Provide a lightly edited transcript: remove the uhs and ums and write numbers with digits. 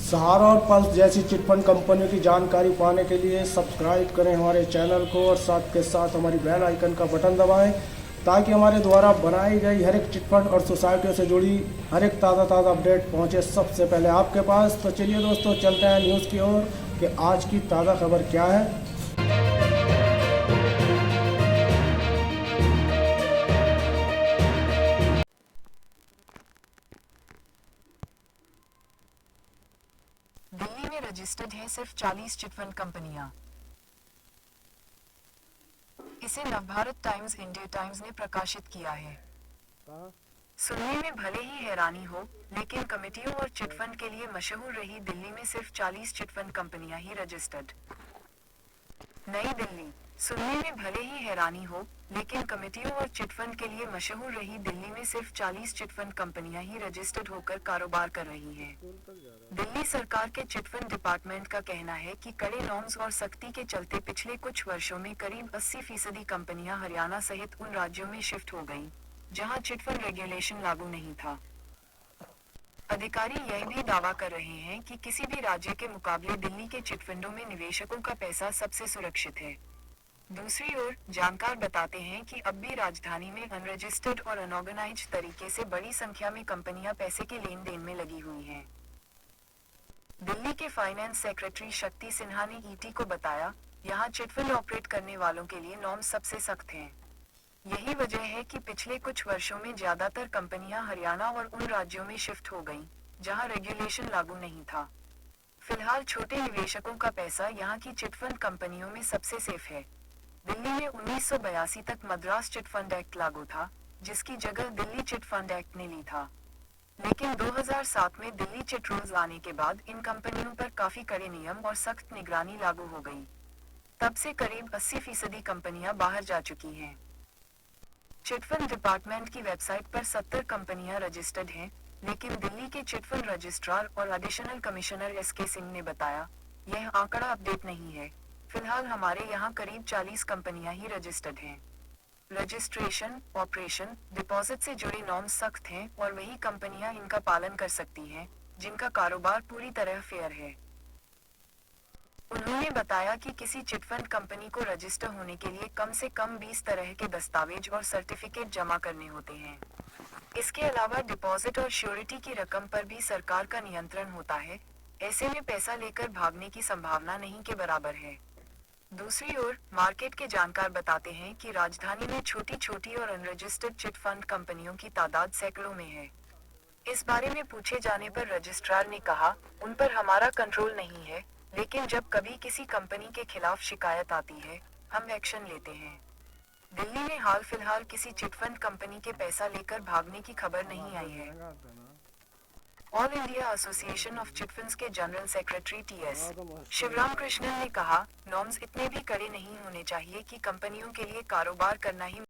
सहारा और पल्स जैसी चिटफंड कंपनियों की जानकारी पाने के लिए सब्सक्राइब करें हमारे चैनल को और साथ के साथ हमारी बेल आइकन का बटन दबाएं ताकि हमारे द्वारा बनाई गई हर एक चिटफंड और सोसाइटियों से जुड़ी हर एक ताज़ा अपडेट पहुंचे सबसे पहले आपके पास। तो चलिए दोस्तों, चलते हैं न्यूज़ की ओर कि आज की ताज़ा खबर क्या है। दिल्ली में रजिस्टर्ड हैं सिर्फ 40 चिटफंड कंपनियां। इसे नवभारत टाइम्स इंडिया टाइम्स ने प्रकाशित किया है। सुनने में भले ही हैरानी हो, लेकिन कमेटियों और चिटफंड के लिए मशहूर रही दिल्ली में सिर्फ 40 चिटफंड कंपनियां ही रजिस्टर्ड। नई दिल्ली। सुनने में भले ही हैरानी हो, लेकिन कमेटियों और चिटफंड के लिए मशहूर रही दिल्ली में सिर्फ 40 चिटफंड कंपनियां ही रजिस्टर्ड होकर कारोबार कर रही हैं। दिल्ली सरकार के चिटफंड डिपार्टमेंट का कहना है कि कड़े नॉर्म्स और सख्ती के चलते पिछले कुछ वर्षों में करीब 80% कंपनियां हरियाणा सहित उन राज्यों में शिफ्ट हो गईं, जहां चिटफंड रेगुलेशन लागू नहीं था। अधिकारी यह भी दावा कर रहे हैं कि किसी भी राज्य के मुकाबले दिल्ली के चिटफंडों में निवेशकों का पैसा सबसे सुरक्षित है। दूसरी ओर, जानकार बताते हैं कि अब भी राजधानी में अनरजिस्टर्ड और अनऑर्गेनाइज्ड तरीके से बड़ी संख्या में कंपनियां पैसे के लेन देन में लगी हुई हैं। दिल्ली के फाइनेंस सेक्रेटरी शक्ति सिन्हा ने ईटी को बताया, यहाँ चिटफंड ऑपरेट करने वालों के लिए नॉर्म्स सबसे सख्त हैं। यही वजह है कि पिछले कुछ वर्षों में ज्यादातर कंपनियां हरियाणा और उन राज्यों में शिफ्ट हो गईं, जहां रेगुलेशन लागू नहीं था। फिलहाल छोटे निवेशकों का पैसा यहाँ की चिटफंड कंपनियों में सबसे सेफ है। दिल्ली में 1982 तक मद्रास चिटफंड एक्ट लागू था, जिसकी जगह दिल्ली चिटफंड एक्ट ने ली था। लेकिन 2007 में दिल्ली चिट रूल्स आने के बाद इन कंपनियों पर काफी कड़े नियम और सख्त निगरानी लागू हो गई। तब से करीब 80% कंपनियां बाहर जा चुकी हैं। चिटफंड डिपार्टमेंट की वेबसाइट पर 70 कंपनियां रजिस्टर्ड हैं, लेकिन दिल्ली के चिटफंड रजिस्ट्रार और एडिशनल कमिश्नर एसके सिंह ने बताया, यह आंकड़ा अपडेट नहीं है। फिलहाल हमारे यहाँ करीब 40 कंपनियां ही रजिस्टर्ड हैं। रजिस्ट्रेशन, ऑपरेशन, डिपॉजिट से जुड़े नॉर्म्स सख्त हैं और वही कंपनियां इनका पालन कर सकती हैं, जिनका कारोबार पूरी तरह फेयर है। उन्होंने बताया कि किसी चिटफंड कंपनी को रजिस्टर होने के लिए कम से कम 20 तरह के दस्तावेज और सर्टिफिकेट जमा करने होते हैं। इसके अलावा डिपॉजिट और श्योरिटी की रकम पर भी सरकार का नियंत्रण होता है, ऐसे में पैसा लेकर भागने की संभावना नहीं के बराबर है। दूसरी ओर, मार्केट के जानकार बताते हैं कि राजधानी में छोटी छोटी और अनरजिस्टर्ड चिटफंड कंपनियों की तादाद सैकड़ों में है। इस बारे में पूछे जाने पर रजिस्ट्रार ने कहा, उन पर हमारा कंट्रोल नहीं है, लेकिन जब कभी किसी कंपनी के खिलाफ शिकायत आती है, हम एक्शन लेते हैं। दिल्ली में हाल फिलहाल किसी चिटफंड कंपनी के पैसा लेकर भागने की खबर नहीं आई है। All India association of chit funds के general secretary TS Shivram Krishnan ने कहा, नॉर्म्स इतने भी कड़े नहीं होने चाहिए कि कंपनियों के लिए कारोबार करना ही